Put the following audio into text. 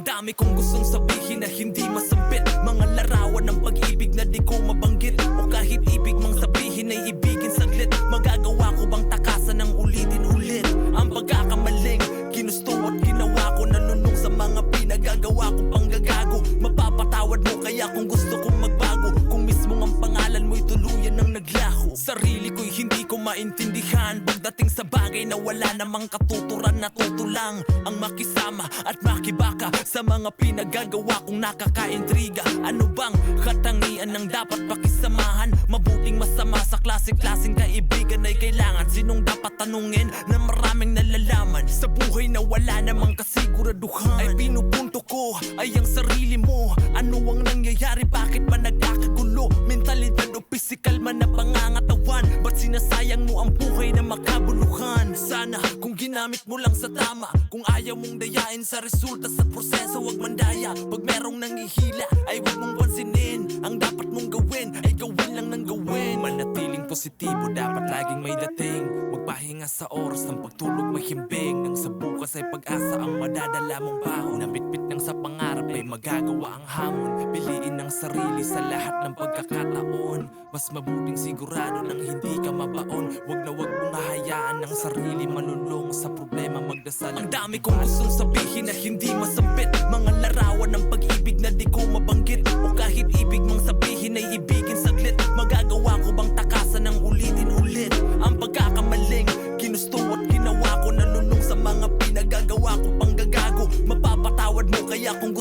dami kong gustong sabihin na hindi masambit, mga larawan ng pag-ibig na di ko mabanggit. O kahit ibig mang sabihin ay ibigin saglit, magagawa ko bang takasan ng ulitin-ulit ang pagkakamaling ginusto at ginawa ko? Nalunong sa mga pinagagawa kong panggagago. Mapapatawad mo kaya kung gusto kong magbago, kung mismo ang pangalan mo'y tuluyan ng naglaho. Sarili ko'y hindi ko maintindihan pagdating sa bagay na wala namang katuturan. Natuto lang ang makisama at makibaka sa mga pinagagawa kong nakakaintriga. Ano bang katangian ng dapat pakisamahan? Mabuting masama sa klase-klaseng kaibigan ay kailangan. Sinong dapat tanungin na maraming nalalaman sa buhay na wala namang kasiguraduhan? Ay pinupunto ko ay ang sarili mo. Ano ang nangyayari? Bakit ba nagkakagulo? Mentalidad o physical man na pangangatawan? Ba't sinasayang mo ang buhay na makabuluhan? Sana kung ginamit mo lang sa tama, kung ayaw mong dayain sa resulta sa proseso, wag mandaya. Pag merong nangihila ay wag mong pansinin. Ang dapat mong gawin ay gawin lang ng gawin. Manatiling positibo, dapat laging may dating. Magpahinga sa oras ng pagtulog, may himbing. Nang sa bukas ay pag-asa ang madadala mong baho. Nabitbit ng sa pangarap ay magagawa ang hamon. Piliin ang sarili sa lahat ng pagkakataon. Mas mabuting sigurado nang hindi ka mabaon. Wag na wag mong hahayaan ang sarili malulong sa problema, magdasal. Ang dami kong gustong sabihin na hindi masambit, mga larawan ng pag-ibig na di ko mabanggit. O kahit ibig mang sabihin ay ibigin saglit, magagawa ko bang takasan ng ulitin-ulit ang pagkakamaling ginusto at ginawa ko? Nalunong sa mga pinagagawa ko panggagago. Mapapatawad mo kaya kung